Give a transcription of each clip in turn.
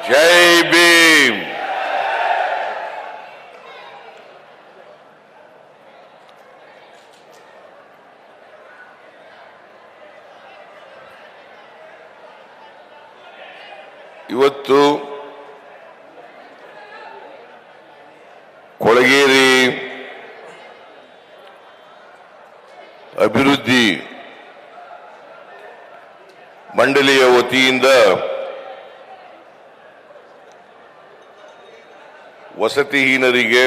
ಜೈ ಭೀಮ್. ಇವತ್ತು ಕೊಳಗೇರಿ ಅಭಿವೃದ್ಧಿ ಮಂಡಳಿಯ ವತಿಯಿಂದ ವಸತಿಹೀನರಿಗೆ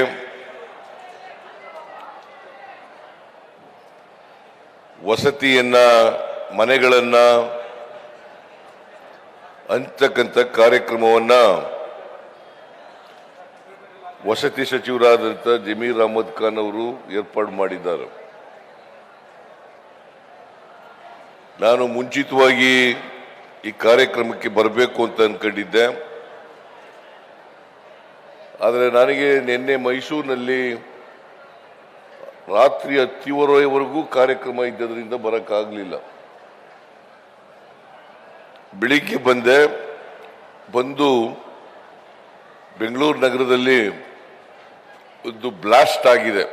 ವಸತಿಯನ್ನ ಮನೆಗಳನ್ನ ಅಂತಕ್ಕಂಥ ಕಾರ್ಯಕ್ರಮವನ್ನ ವಸತಿ ಸಚಿವರಾದಂಥ ಜಮೀರ್ ಅಹಮದ್ ಖಾನ್ ಅವರು ಏರ್ಪಾಡು ಮಾಡಿದ್ದಾರೆ. ನಾನು ಮುಂಚಿತವಾಗಿ ಈ ಕಾರ್ಯಕ್ರಮಕ್ಕೆ ಬರಬೇಕು ಅಂತ ಅನ್ಕೊಂಡಿದ್ದೆ. ಆದರೆ ನನಗೆ ನಿನ್ನೆ ಮೈಸೂರಿನಲ್ಲಿ ರಾತ್ರಿ 10:30ವರೆಗೂ ಕಾರ್ಯಕ್ರಮ ಇದ್ದದರಿಂದ ಬರೋಕ್ಕಾಗಲಿಲ್ಲ. ಬೆಳಿಗ್ಗೆ ಬಂದು ಬೆಂಗಳೂರು ನಗರದಲ್ಲಿ ಒಂದು ಬ್ಲಾಸ್ಟ್ ಆಗಿದೆ.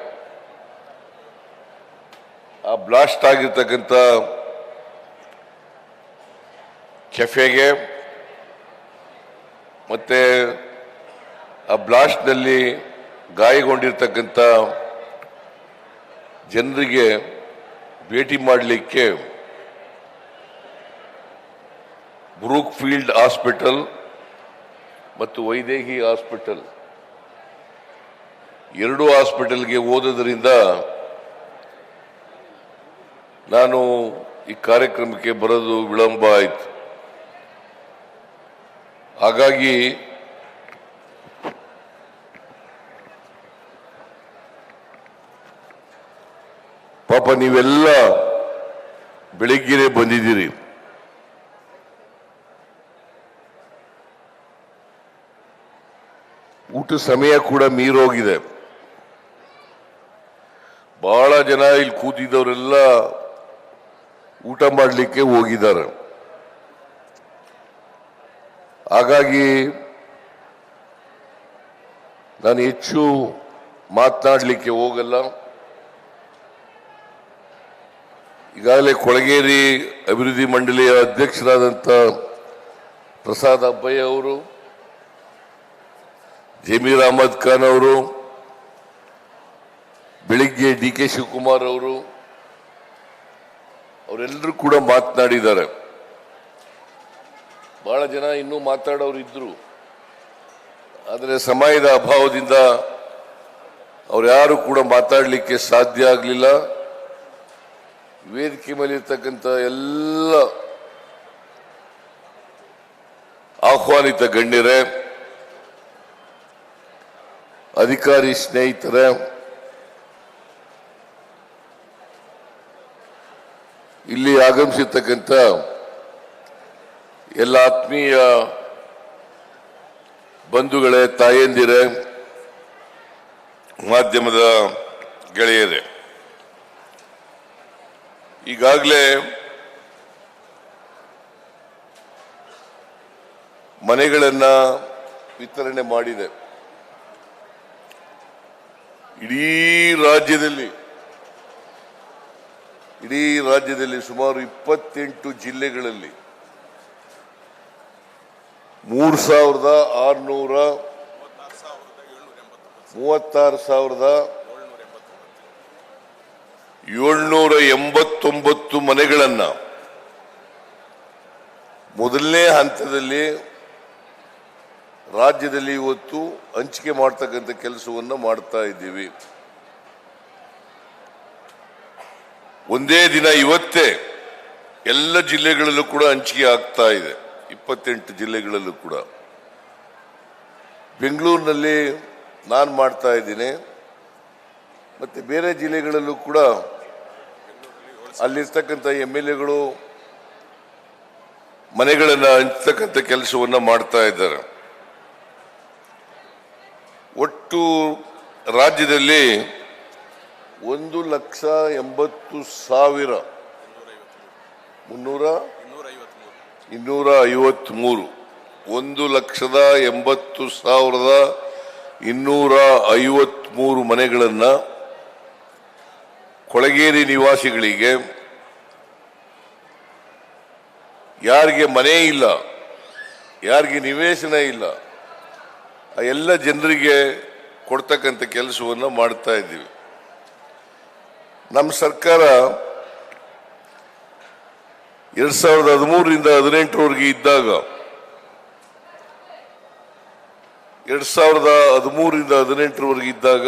ಆ ಬ್ಲಾಸ್ಟ್ ಆಗಿರ್ತಕ್ಕಂಥ ಕೆಫೆಗೆ ಮತ್ತೆ ಆ ಬ್ಲಾಸ್ಟ್ನಲ್ಲಿ ಗಾಯಗೊಂಡಿರ್ತಕ್ಕಂಥ ಜನರಿಗೆ ಭೇಟಿ ಮಾಡಲಿಕ್ಕೆ ಬ್ರೂಕ್ ಫೀಲ್ಡ್ ಹಾಸ್ಪಿಟಲ್ ಮತ್ತು ವೈದೇಹಿ ಹಾಸ್ಪಿಟಲ್ ಎರಡೂ ಹಾಸ್ಪಿಟಲ್ಗೆ ಹೋದದ್ರಿಂದ ನಾನು ಈ ಕಾರ್ಯಕ್ರಮಕ್ಕೆ ಬರೋದು ವಿಳಂಬ ಆಯಿತು. ಹಾಗಾಗಿ ಪಾಪ ನೀವೆಲ್ಲ ಬೆಳಿಗ್ಗೆನೆ ಬಂದಿದ್ದೀರಿ. ಊಟ ಸಮಯ ಕೂಡ ಮೀರೋಗಿದೆ. ಬಹಳ ಜನ ಇಲ್ಲಿ ಕೂತಿದ್ದವರೆಲ್ಲ ಊಟ ಮಾಡಲಿಕ್ಕೆ ಹೋಗಿದ್ದಾರೆ. ಹಾಗಾಗಿ ನಾನು ಹೆಚ್ಚು ಮಾತನಾಡಲಿಕ್ಕೆ ಹೋಗಲ್ಲ. ಈಗಾಗಲೇ ಕೊಳಗೇರಿ ಅಭಿವೃದ್ಧಿ ಮಂಡಳಿಯ ಅಧ್ಯಕ್ಷರಾದಂಥ ಪ್ರಸಾದ್ ಅಬ್ಬಯ್ಯ ಅವರು, ಜಮೀರ್ ಅಹಮದ್ ಖಾನ್ ಅವರು, ಬೆಳಿಗ್ಗೆ ಡಿ.ಕೆ. ಶಿವಕುಮಾರ್ ಅವರೆಲ್ಲರೂ ಕೂಡ ಮಾತನಾಡಿದ್ದಾರೆ. ಬಹಳ ಜನ ಇನ್ನೂ ಮಾತಾಡೋರು ಇದ್ರು, ಆದರೆ ಸಮಯದ ಅಭಾವದಿಂದ ಅವ್ರು ಯಾರು ಕೂಡ ಮಾತಾಡಲಿಕ್ಕೆ ಸಾಧ್ಯ ಆಗಲಿಲ್ಲ. ವೇದಿಕೆ ಮೇಲಿರ್ತಕ್ಕಂಥ ಎಲ್ಲ ಆಹ್ವಾನಿತ ಗಣ್ಯರೇ, ಅಧಿಕಾರಿ ಸ್ನೇಹಿತರೇ, ಇಲ್ಲಿ ಆಗಮಿಸಿರ್ತಕ್ಕಂಥ ಎಲ್ಲ ಆತ್ಮೀಯ ಬಂಧುಗಳೇ, ತಾಯಂದಿರೇ, ಮಾಧ್ಯಮದ ಗೆಳೆಯರೇ, ಈಗಾಗಲೇ ಮನೆಗಳನ್ನ ವಿತರಣೆ ಮಾಡಿದೆ. ಇಡೀ ರಾಜ್ಯದಲ್ಲಿ ಸುಮಾರು 28 ಜಿಲ್ಲೆಗಳಲ್ಲಿ 36,789 ಮನೆಗಳನ್ನ ಮೊದಲನೇ ಹಂತದಲ್ಲಿ ರಾಜ್ಯದಲ್ಲಿ ಇವತ್ತು ಹಂಚಿಕೆ ಮಾಡ್ತಕ್ಕಂಥ ಕೆಲಸವನ್ನು ಮಾಡ್ತಾ ಇದ್ದೀವಿ. ಒಂದೇ ದಿನ ಇವತ್ತೇ ಎಲ್ಲ ಜಿಲ್ಲೆಗಳಲ್ಲೂ ಕೂಡ ಹಂಚಿಕೆ ಆಗ್ತಾ ಇದೆ. 28 ಜಿಲ್ಲೆಗಳಲ್ಲೂ ಕೂಡ. ಬೆಂಗಳೂರಿನಲ್ಲಿ ನಾನು ಮಾಡ್ತಾ ಇದ್ದೀನಿ, ಮತ್ತೆ ಬೇರೆ ಜಿಲ್ಲೆಗಳಲ್ಲೂ ಕೂಡ ಅಲ್ಲಿರ್ತಕ್ಕಂಥ MLAಗಳು ಮನೆಗಳನ್ನು ಹಂಚತಕ್ಕಂಥ ಕೆಲಸವನ್ನು ಮಾಡ್ತಾ ಇದ್ದಾರೆ. ಒಟ್ಟು ರಾಜ್ಯದಲ್ಲಿ 1,80,253 1,80,253 ಮನೆಗಳನ್ನು ಕೊಳಗೇರಿ ನಿವಾಸಿಗಳಿಗೆ, ಯಾರಿಗೆ ಮನೆ ಇಲ್ಲ, ಯಾರಿಗೆ ನಿವೇಶನ ಇಲ್ಲ, ಆ ಎಲ್ಲ ಜನರಿಗೆ ಕೊಡ್ತಕ್ಕಂಥ ಕೆಲಸವನ್ನು ಮಾಡ್ತಾ ಇದ್ದೀವಿ. ನಮ್ಮ ಸರ್ಕಾರ 2013ರಿಂದ 2018ರವರೆಗೆ ಇದ್ದಾಗ 2013ರಿಂದ 2018ರವರೆಗೆ ಇದ್ದಾಗ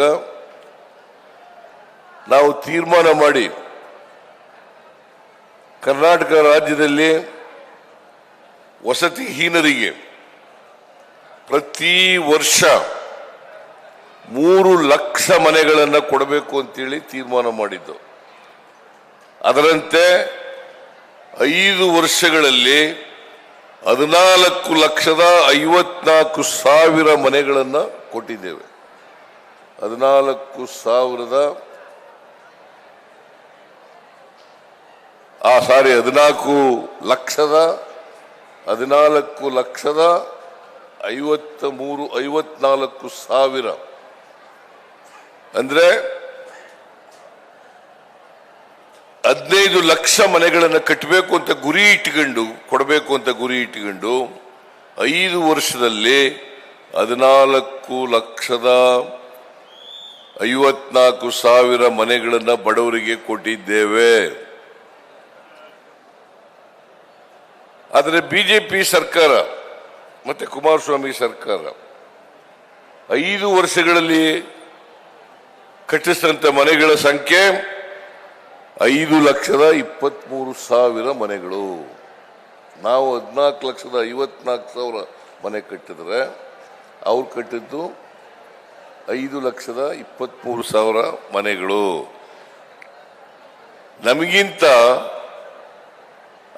ನಾವು ತೀರ್ಮಾನ ಮಾಡಿ ಕರ್ನಾಟಕ ರಾಜ್ಯದಲ್ಲಿ ವಸತಿಹೀನರಿಗೆ ಪ್ರತಿ ವರ್ಷ 3 ಲಕ್ಷ ಮನೆಗಳನ್ನು ಕೊಡಬೇಕು ಅಂತೇಳಿ ತೀರ್ಮಾನ ಮಾಡಿದ್ದು. ಅದರಂತೆ 5 ವರ್ಷಗಳಲ್ಲಿ 14,54,000 ಮನೆಗಳನ್ನು ಕೊಟ್ಟಿದ್ದೇವೆ. 14,54,000 ಅಂದ್ರೆ 15 ಲಕ್ಷ ಮನೆಗಳನ್ನು ಕಟ್ಟಬೇಕು ಅಂತ ಗುರಿ ಇಟ್ಟುಕೊಂಡು, ಕೊಡಬೇಕು ಅಂತ ಗುರಿ ಇಟ್ಟುಕೊಂಡು 5 ವರ್ಷದಲ್ಲಿ 14,54,000 ಮನೆಗಳನ್ನು ಬಡವರಿಗೆ ಕೊಟ್ಟಿದ್ದೇವೆ. ಆದರೆ ಬಿಜೆಪಿ ಸರ್ಕಾರ ಮತ್ತೆ ಕುಮಾರಸ್ವಾಮಿ ಸರ್ಕಾರ 5 ವರ್ಷಗಳಲ್ಲಿ ಕಟ್ಟಿಸಿದಂತ ಮನೆಗಳ ಸಂಖ್ಯೆ 5,23,000 ಮನೆಗಳು. ನಾವು 14,54,000 ಮನೆ ಕಟ್ಟಿದ್ರೆ ಅವ್ರು ಕಟ್ಟಿದ್ದು 5,23,000 ಮನೆಗಳು. ನಮಗಿಂತ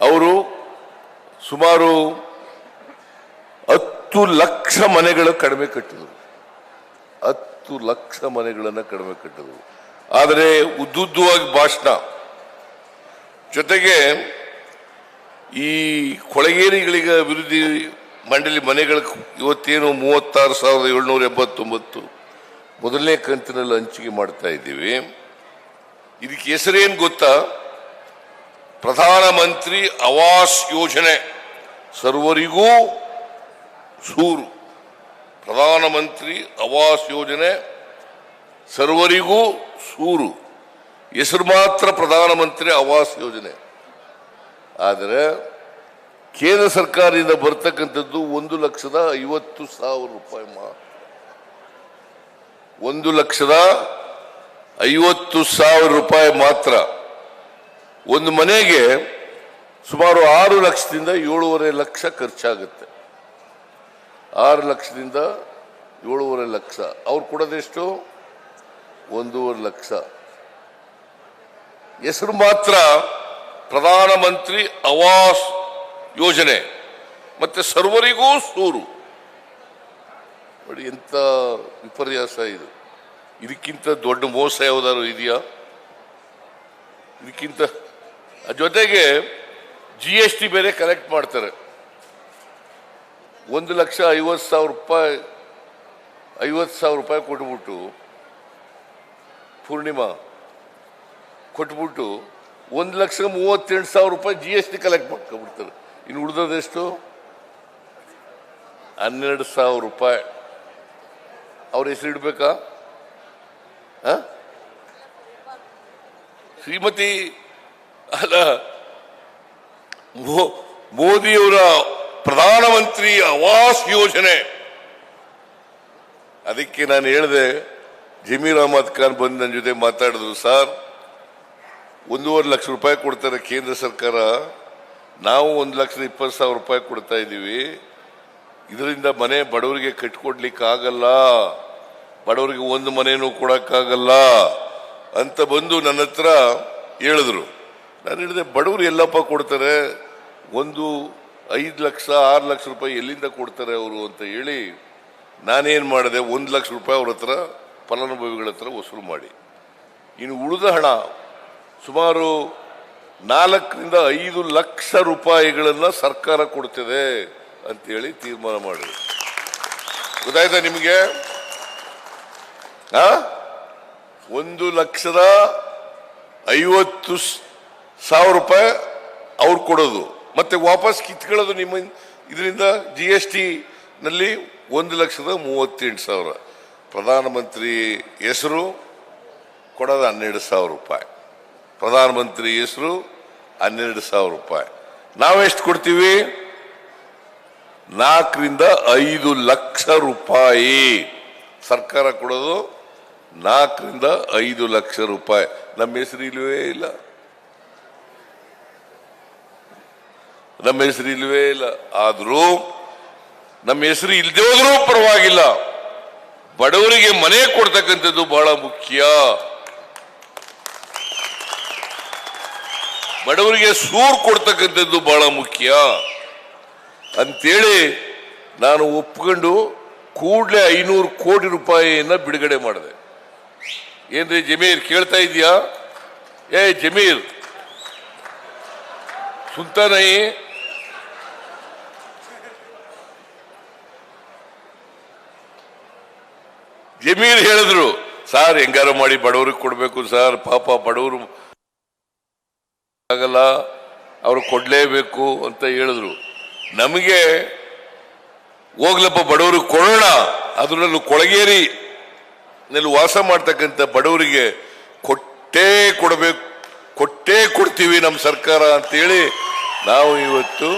ಅವರು ಸುಮಾರು 10 ಲಕ್ಷ ಮನೆಗಳು ಕಡಿಮೆ ಕಟ್ಟಿದರು. 10 ಲಕ್ಷ ಮನೆಗಳನ್ನು ಕಡಿಮೆ ಕಟ್ಟಿದರು. ಆದರೆ ಉದ್ದುದ್ದವಾಗಿ ಭಾಷಣ ಜೊತೆಗೆ ಈ ಕೊಳಗೇರಿಗಳಿಗೆ ಅಭಿವೃದ್ಧಿ ಮಂಡಳಿ ಮನೆಗಳ ಇವತ್ತೇನು 36,789 ಮೊದಲನೇ ಕಂತಿನಲ್ಲಿ ಹಂಚಿಕೆ ಮಾಡ್ತಾ ಇದ್ದೀವಿ. ಇದಕ್ಕೆ ಹೆಸರೇನು ಗೊತ್ತಾ? ಪ್ರಧಾನಮಂತ್ರಿ ಆವಾಸ್ ಯೋಜನೆ, ಸರ್ವರಿಗೂ ಸೂರು. ಪ್ರಧಾನಮಂತ್ರಿ ಆವಾಸ್ ಯೋಜನೆ ಸರ್ವರಿಗೂ ಸೂರು. ಹೆಸರು ಮಾತ್ರ ಪ್ರಧಾನಮಂತ್ರಿ ಆವಾಸ್ ಯೋಜನೆ. ಆದರೆ ಕೇಂದ್ರ ಸರ್ಕಾರದಿಂದ ಬರ್ತಕ್ಕಂಥದ್ದು 1,50,000 ರೂಪಾಯಿ ಮಾತ್ರ. 1,50,000 ರೂಪಾಯಿ ಮಾತ್ರ. ಒಂದು ಮನೆಗೆ ಸುಮಾರು 6 ಲಕ್ಷದಿಂದ 7.5 ಲಕ್ಷ ಖರ್ಚಾಗುತ್ತೆ. 6 ಲಕ್ಷದಿಂದ 7.5 ಲಕ್ಷ. ಅವ್ರು ಕೊಡೋದೆಷ್ಟು? 1.5 ಲಕ್ಷ. ಹೆಸರು ಮಾತ್ರ ಪ್ರಧಾನಮಂತ್ರಿ ಆವಾಸ್ ಯೋಜನೆ ಮತ್ತೆ ಸರ್ವರಿಗೂ ಸೂರು. ನೋಡಿ ಎಂತ ವಿಪರ್ಯಾಸ ಇದು. ಇದಕ್ಕಿಂತ ದೊಡ್ಡ ಮೋಸ ಯಾವ್ದಾದ್ರು ಇದೆಯಾ? ಇದಕ್ಕಿಂತ ಜೊತೆಗೆ GST ಬೇರೆ ಕಲೆಕ್ಟ್ ಮಾಡ್ತಾರೆ. 1,50,000 ರೂಪಾಯಿ 50,000 ರೂಪಾಯಿ ಕೊಟ್ಬಿಟ್ಟು, ಪೂರ್ಣಿಮಾ ಕೊಟ್ಬಿಟ್ಟು 1,38,000 ರೂಪಾಯಿ GST ಕಲೆಕ್ಟ್ ಮಾಡ್ಕೊಬಿಡ್ತಾರೆ. ಇನ್ನು ಉಳಿದದೆಷ್ಟು? 12,000 ರೂಪಾಯಿ. ಅವ್ರ ಹೆಸರು ಇಡ್ಬೇಕಾ? ಶ್ರೀಮತಿ ಅಲ್ಲ, ಮೋದಿಯವರ ಪ್ರಧಾನಮಂತ್ರಿ ಆವಾಸ್ ಯೋಜನೆ. ಅದಕ್ಕೆ ನಾನು ಹೇಳಿದೆ, ಜಮೀರ್ ಅಹಮದ್ ಖಾನ್ ಬಂದು ನನ್ನ ಜೊತೆ ಮಾತಾಡಿದ್ರು. ಸರ್, 1.5 ಲಕ್ಷ ರೂಪಾಯಿ ಕೊಡ್ತಾರೆ ಕೇಂದ್ರ ಸರ್ಕಾರ, ನಾವು 1,20,000 ರೂಪಾಯಿ ಕೊಡ್ತಾ ಇದ್ದೀವಿ. ಇದರಿಂದ ಮನೆ ಬಡವರಿಗೆ ಕಟ್ಕೊಡ್ಲಿಕ್ಕೆ ಆಗಲ್ಲ, ಬಡವರಿಗೆ ಒಂದು ಮನೆನೂ ಕೊಡಕ್ಕಾಗಲ್ಲ ಅಂತ ಬಂದು ನನ್ನ ಹತ್ರ ಹೇಳಿದ್ರು. ನಾನು ಹೇಳಿದೆ, ಬಡವರು ಎಲ್ಲಪ್ಪ ಕೊಡ್ತಾರೆ? 5 ಲಕ್ಷ 6 ಲಕ್ಷ ರೂಪಾಯಿ ಎಲ್ಲಿಂದ ಕೊಡ್ತಾರೆ ಅವರು ಅಂತ ಹೇಳಿ ನಾನೇನ್ ಮಾಡಿದೆ, 1 ಲಕ್ಷ ರೂಪಾಯಿ ಅವ್ರ ಹತ್ರ ಫಲಾನುಭವಿಗಳ ಹತ್ರ ವಸೂಲು ಮಾಡಿ, ಇನ್ನು ಉಳಿದ ಹಣ ಸುಮಾರು 4 ರಿಂದ 5 ಲಕ್ಷ ರೂಪಾಯಿಗಳನ್ನ ಸರ್ಕಾರ ಕೊಡ್ತಿದೆ. ಅಂತೇಳಿ ತೀರ್ಮಾನ ಮಾಡಿದ್ರು. ಗೊತ್ತಾಯ್ತಾ ನಿಮಗೆ? 1,50,000 ರೂಪಾಯಿ ಅವ್ರು ಕೊಡೋದು, ಮತ್ತೆ ವಾಪಸ್ ಕಿತ್ಕೊಳ್ಳೋದು ನಿಮ್ಮ ಇದರಿಂದ. GST ನಲ್ಲಿ 1,38,000. ಪ್ರಧಾನಮಂತ್ರಿ ಹೆಸರು ಕೊಡೋದು 12,000 ರೂಪಾಯಿ. ಪ್ರಧಾನಮಂತ್ರಿ ಹೆಸರು 12,000 ರೂಪಾಯಿ. ನಾವೆಷ್ಟು ಕೊಡ್ತೀವಿ? 4ರಿಂದ 5 ಲಕ್ಷ ರೂಪಾಯಿ ಸರ್ಕಾರ ಕೊಡೋದು. 4ರಿಂದ 5 ಲಕ್ಷ ರೂಪಾಯಿ. ನಮ್ಮ ಹೆಸರು ಇಲ್ವೇ ಇಲ್ಲ, ನಮ್ಮ ಹೆಸರು ಇಲ್ವೇ ಇಲ್ಲ. ಆದ್ರೂ ನಮ್ಮ ಹೆಸರು ಇಲ್ಲದೆ ಹೋದ್ರೂ ಪರವಾಗಿಲ್ಲ, ಬಡವರಿಗೆ ಮನೆ ಕೊಡ್ತಕ್ಕಂಥದ್ದು ಬಹಳ ಮುಖ್ಯ. ಬಡವರಿಗೆ ಸೂರು ಕೊಡ್ತಕ್ಕಂಥದ್ದು ಬಹಳ ಮುಖ್ಯ ಅಂತೇಳಿ ನಾನು ಒಪ್ಕೊಂಡು ಕೂಡಲೇ 500 ಕೋಟಿ ರೂಪಾಯಿಯನ್ನ ಬಿಡುಗಡೆ ಮಾಡಿದೆ. ಏನ್ರಿ ಜಮೀರ್, ಕೇಳ್ತಾ ಇದೀಯಾ? ಏ ಜಮೀರ್, ಸುಂತಾ ನೈ? ಜಮೀರ್ ಹೇಳಿದ್ರು, ಸಾರ್ ಹೆಂಗಾರ ಮಾಡಿ ಬಡವರಿಗೆ ಕೊಡ್ಬೇಕು ಸಾರ್, ಪಾಪ ಬಡವರು ಆಗಲ್ಲ, ಅವ್ರು ಕೊಡ್ಲೇಬೇಕು ಅಂತ ಹೇಳಿದ್ರು. ನಮಗೆ ಹೋಗ್ಲಪ್ಪ ಬಡವರಿಗೆ ಕೊಡೋಣ, ಅದರಲ್ಲೂ ಕೊಳಗೇರಿ ನಲ್ಲಿ ವಾಸ ಮಾಡ್ತಕ್ಕಂಥ ಬಡವರಿಗೆ ಕೊಟ್ಟೇ ಕೊಡಬೇಕು, ಕೊಟ್ಟೇ ಕೊಡ್ತೀವಿ ನಮ್ಮ ಸರ್ಕಾರ ಅಂತೇಳಿ ನಾವು ಇವತ್ತು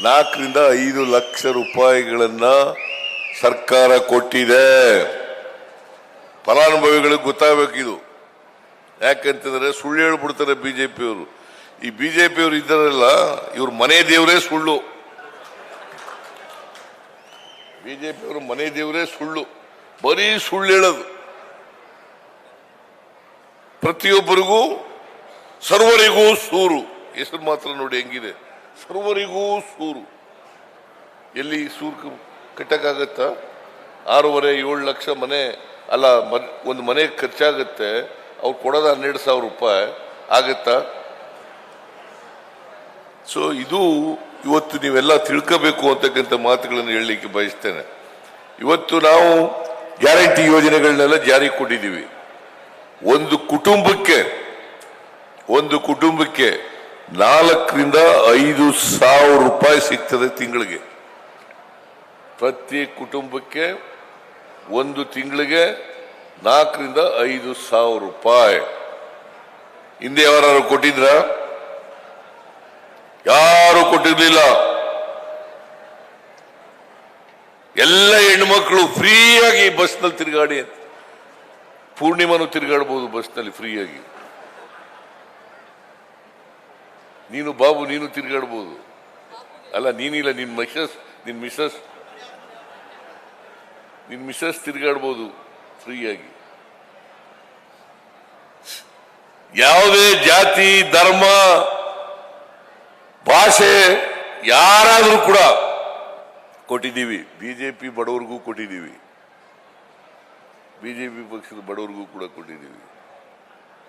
4ರಿಂದ 5 ಲಕ್ಷ ರೂಪಾಯಿಗಳನ್ನ ಸರ್ಕಾರ ಕೊಟ್ಟಿದೆ. ಫಲಾನುಭವಿಗಳಿಗೆ ಗೊತ್ತಾಗಬೇಕಿದು. ಯಾಕಂತಂದ್ರೆ ಸುಳ್ಳು ಹೇಳ್ಬಿಡ್ತಾರೆ ಬಿಜೆಪಿಯವರು. ಈ ಬಿಜೆಪಿಯವರು ಇದ್ದಾರಲ್ಲ, ಇವ್ರ ಮನೆ ದೇವರೇ ಸುಳ್ಳು. ಬಿಜೆಪಿಯವರು ಮನೆ ದೇವರೇ ಸುಳ್ಳು, ಬರೀ ಸುಳ್ಳು ಹೇಳೋದು. ಪ್ರತಿಯೊಬ್ಬರಿಗೂ ಸರ್ವರಿಗೂ ಸೂರು. ಹೆಸರು ಮಾತ್ರ ನೋಡಿ ಹೆಂಗಿದೆ, ಸರ್ವರಿಗೂ ಸೂರು. ಎಲ್ಲಿ ಸೂರು ಕಟ್ಟಕ್ಕಾಗತ್ತ? 6.5-7 ಲಕ್ಷ ಮನೆ ಅಲ್ಲ, ಒಂದು ಮನೆ ಖರ್ಚಾಗತ್ತೆ, ಅವ್ರು ಕೊಡೋದು 12,000 ರೂಪಾಯಿ ಆಗತ್ತಾ? ಸೊ ಇದು ಇವತ್ತು ನೀವೆಲ್ಲ ತಿಳ್ಕೋಬೇಕು ಅಂತಕ್ಕಂಥ ಮಾತುಗಳನ್ನು ಹೇಳಲಿಕ್ಕೆ ಬಯಸ್ತೇನೆ. ಇವತ್ತು ನಾವು ಗ್ಯಾರಂಟಿ ಯೋಜನೆಗಳನ್ನೆಲ್ಲ ಜಾರಿ ಕೊಟ್ಟಿದ್ದೀವಿ. ಒಂದು ಕುಟುಂಬಕ್ಕೆ 4ರಿಂದ 5,000 ರೂಪಾಯಿ ಸಿಗ್ತದೆ ತಿಂಗಳಿಗೆ. ಪ್ರತಿ ಕುಟುಂಬಕ್ಕೆ ಒಂದು ತಿಂಗಳಿಗೆ 4ರಿಂದ 5,000 ರೂಪಾಯಿ. ಹಿಂದೆ ಯಾರು ಕೊಟ್ಟಿದ್ರ? ಯಾರು ಕೊಟ್ಟಿರ್ಲಿಲ್ಲ. ಎಲ್ಲ ಹೆಣ್ಮಕ್ಳು ಫ್ರೀಯಾಗಿ ಬಸ್ನಲ್ಲಿ ತಿರುಗಾಡಿ ಅಂತ. ಪೂರ್ಣಿಮನು ತಿರುಗಾಡಬಹುದು ಬಸ್ನಲ್ಲಿ ಫ್ರೀಯಾಗಿ. ನೀನು ಬಾಬು, ನೀನು ತಿರುಗಾಡಬಹುದು. ಅಲ್ಲ, ನೀನಿಲ್ಲ, ನಿನ್ ಮಿಸಸ್ ತಿರುಗಾಡಬಹುದು ಫ್ರೀಯಾಗಿ. ಯಾವುದೇ ಜಾತಿ, ಧರ್ಮ, ಭಾಷೆ ಯಾರಾದ್ರೂ ಕೂಡ ಕೊಟ್ಟಿದ್ದೀವಿ. ಬಿಜೆಪಿ ಬಡವರಿಗೂ ಕೊಟ್ಟಿದ್ದೀವಿ, ಬಿಜೆಪಿ ಪಕ್ಷದ ಬಡವರಿಗೂ ಕೂಡ ಕೊಟ್ಟಿದ್ದೀವಿ.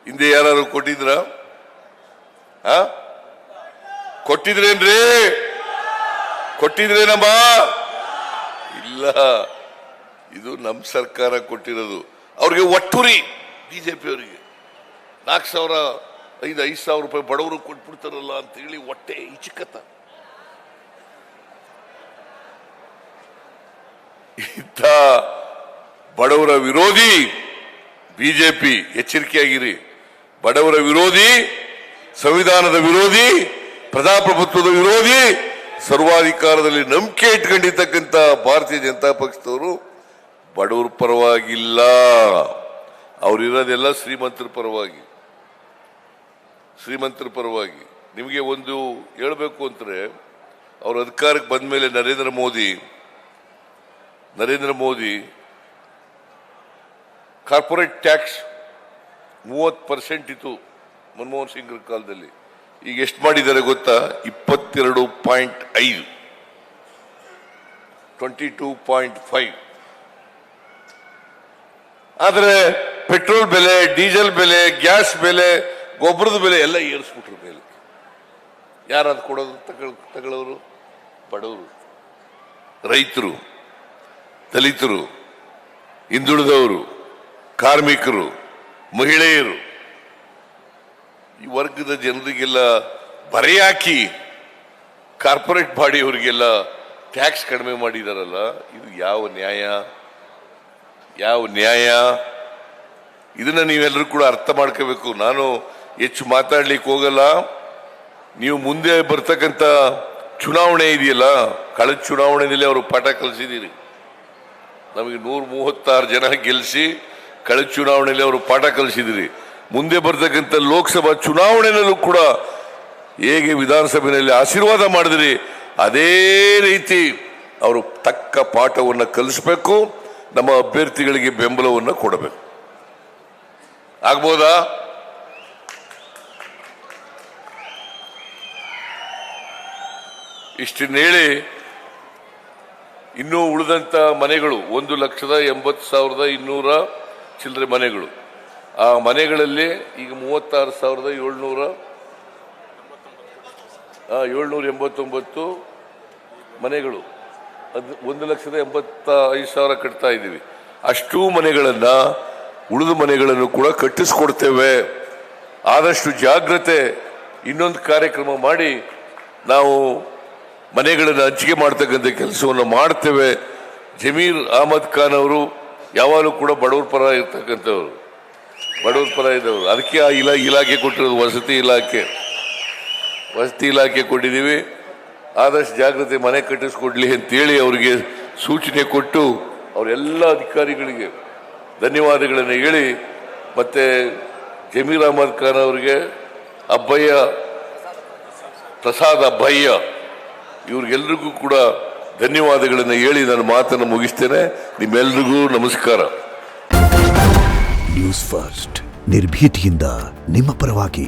ಹಿಂದೆ ಯಾರು ಕೊಟ್ಟಿದ್ರ? ಕೊಟ್ಟಿದ್ರೇನ್ರಿ? ಕೊಟ್ಟಿದ್ರೇನಮ್ಮ? ಇಲ್ಲ, ಇದು ನಮ್ಮ ಸರ್ಕಾರ ಕೊಟ್ಟಿರೋದು. ಅವ್ರಿಗೆ ಒಟ್ಟುರಿ ಬಿಜೆಪಿ ಅವರಿಗೆ 4,000-5,000 ರೂಪಾಯಿ ಬಡವರು ಕೊಟ್ಬಿಡ್ತಾರಲ್ಲ ಅಂತ ಹೇಳಿ ಹೊಟ್ಟೆ ಇಚ್ಚಿಕತ್ತ. ಇಂಥ ಬಡವರ ವಿರೋಧಿ ಬಿಜೆಪಿ, ಎಚ್ಚರಿಕೆಯಾಗಿರಿ. ಬಡವರ ವಿರೋಧಿ, ಸಂವಿಧಾನದ ವಿರೋಧಿ, ಪ್ರಜಾಪ್ರಭುತ್ವದ ವಿರೋಧಿ, ಸರ್ವಾಧಿಕಾರದಲ್ಲಿ ನಂಬಿಕೆ ಇಟ್ಕೊಂಡಿರ್ತಕ್ಕಂಥ ಭಾರತೀಯ ಜನತಾ ಪಕ್ಷದವರು ಬಡವರ ಪರವಾಗಿಲ್ಲ. ಅವರಿರೋದೆಲ್ಲ ಶ್ರೀಮಂತರ ಪರವಾಗಿ, ಶ್ರೀಮಂತರ ಪರವಾಗಿ. ನಿಮಗೆ ಒಂದು ಹೇಳಬೇಕು ಅಂದ್ರೆ, ಅವರು ಅಧಿಕಾರಕ್ಕೆ ಬಂದ ಮೇಲೆ ನರೇಂದ್ರ ಮೋದಿ ಕಾರ್ಪೊರೇಟ್ ಟ್ಯಾಕ್ಸ್ 30% ಇತ್ತು ಮನಮೋಹನ್ ಸಿಂಗ್ ಕಾಲದಲ್ಲಿ. ಈಗ ಎಷ್ಟು ಮಾಡಿದ್ದಾರೆ ಗೊತ್ತಾ? 22.5, 22.5. ಆದರೆ ಪೆಟ್ರೋಲ್ ಬೆಲೆ, ಡೀಸೆಲ್ ಬೆಲೆ, ಗ್ಯಾಸ್ ಬೆಲೆ, ಗೊಬ್ಬರದ ಬೆಲೆ ಎಲ್ಲ ಏರಿಸ್ಬಿಟ್ರು ಮೇಲೆ. ಯಾರಾದ್ರು ಕೊಡೋದು? ತಗೊಳ್ಳೋರು ಬಡವರು, ರೈತರು, ದಲಿತರು, ಹಿಂದುಳಿದವರು, ಕಾರ್ಮಿಕರು, ಮಹಿಳೆಯರು, ಈ ವರ್ಗದ ಜನರಿಗೆಲ್ಲ ಬರೆ ಹಾಕಿ ಕಾರ್ಪೊರೇಟ್ ಬಾಡಿಯವರಿಗೆಲ್ಲ ಟ್ಯಾಕ್ಸ್ ಕಡಿಮೆ ಮಾಡಿದಾರಲ್ಲ, ಇದು ಯಾವ ನ್ಯಾಯ? ಯಾವ ನ್ಯಾಯ? ಇದನ್ನ ನೀವೆಲ್ಲರೂ ಕೂಡ ಅರ್ಥ ಮಾಡ್ಕೋಬೇಕು. ನಾನು ಹೆಚ್ಚು ಮಾತಾಡ್ಲಿಕ್ಕೆ ಹೋಗಲ್ಲ. ನೀವು ಮುಂದೆ ಬರ್ತಕ್ಕಂಥ ಚುನಾವಣೆ ಇದೆಯಲ್ಲ, ಕಳೆದ ಚುನಾವಣೆಯಲ್ಲಿ ಅವರು ಪಾಠ ಕಲಿಸಿದ್ದೀರಿ. ನಮಗೆ 136 ಜನ ಗೆಲ್ಲಿಸಿ ಕಳೆದ ಚುನಾವಣೆಯಲ್ಲಿ ಅವರು ಪಾಠ ಕಲಿಸಿದಿರಿ. ಮುಂದೆ ಬರ್ತಕ್ಕಂಥ ಲೋಕಸಭಾ ಚುನಾವಣೆಯಲ್ಲೂ ಕೂಡ ಹೇಗೆ ವಿಧಾನಸಭೆಯಲ್ಲಿ ಆಶೀರ್ವಾದ ಮಾಡಿದ್ರಿ, ಅದೇ ರೀತಿ ಅವರು ತಕ್ಕ ಪಾಠವನ್ನು ಕಲಿಸಬೇಕು. ನಮ್ಮ ಅಭ್ಯರ್ಥಿಗಳಿಗೆ ಬೆಂಬಲವನ್ನು ಕೊಡಬೇಕು. ಆಗ್ಬೋದಾ? ಇಷ್ಟನ್ನ ಹೇಳಿ, ಇನ್ನೂ ಉಳಿದಂತ ಮನೆಗಳು 1,80,200 ಚಿಲ್ಲರೆ ಮನೆಗಳು. ಆ ಮನೆಗಳಲ್ಲಿ ಈಗ 36,789 ಮನೆಗಳು, 1,85,000 ಕಟ್ತಾ ಇದ್ದೀವಿ. ಅಷ್ಟೂ ಮನೆಗಳನ್ನ, ಉಳಿದ ಮನೆಗಳನ್ನು ಕೂಡ ಕಟ್ಟಿಸ್ಕೊಡ್ತೇವೆ. ಆದಷ್ಟು ಜಾಗ್ರತೆ. ಇನ್ನೊಂದು ಕಾರ್ಯಕ್ರಮ ಮಾಡಿ ನಾವು ಮನೆಗಳನ್ನು ಹಂಚಿಕೆ ಮಾಡ್ತಕ್ಕಂಥ ಕೆಲಸವನ್ನು ಮಾಡ್ತೇವೆ. ಜಮೀರ್ ಅಹಮದ್ ಖಾನ್ ಅವರು ಯಾವಾಗಲೂ ಕೂಡ ಬಡವರ ಪರ ಇರ್ತಕ್ಕಂಥವ್ರು, ಬಡವರ ಪರ ಇದ್ದವರು. ಅದಕ್ಕೆ ಆ ಇಲಾಖೆ ಕೊಟ್ಟಿರೋದು ವಸತಿ ಇಲಾಖೆ ಕೊಟ್ಟಿದ್ದೀವಿ. ಆದಷ್ಟು ಜಾಗ್ರತೆ, ಮನೆ ಕಟ್ಟಿಸ್ಕೊಡ್ಲಿ ಅಂತೇಳಿ ಅವರಿಗೆ ಸೂಚನೆ ಕೊಟ್ಟು ಅವರೆಲ್ಲ ಅಧಿಕಾರಿಗಳಿಗೆ ಧನ್ಯವಾದಗಳನ್ನು ಹೇಳಿ, ಮತ್ತೆ ಜಮೀರ್ ಅಹಮದ್ ಖಾನ್ ಅವರಿಗೆ, ಪ್ರಸಾದ್ ಅಬ್ಬಯ್ಯ ಇವ್ರಿಗೆಲ್ರಿಗೂ ಕೂಡ ಧನ್ಯವಾದಗಳನ್ನು ಹೇಳಿ ನಾನು ಮಾತನ್ನು ಮುಗಿಸ್ತೇನೆ. ನಿಮ್ಮೆಲ್ರಿಗೂ ನಮಸ್ಕಾರ. ನ್ಯೂಸ್ ಫಸ್ಟ್, ನಿರ್ಭೀತಿಯಿಂದ ನಿಮ್ಮ ಪರವಾಗಿ.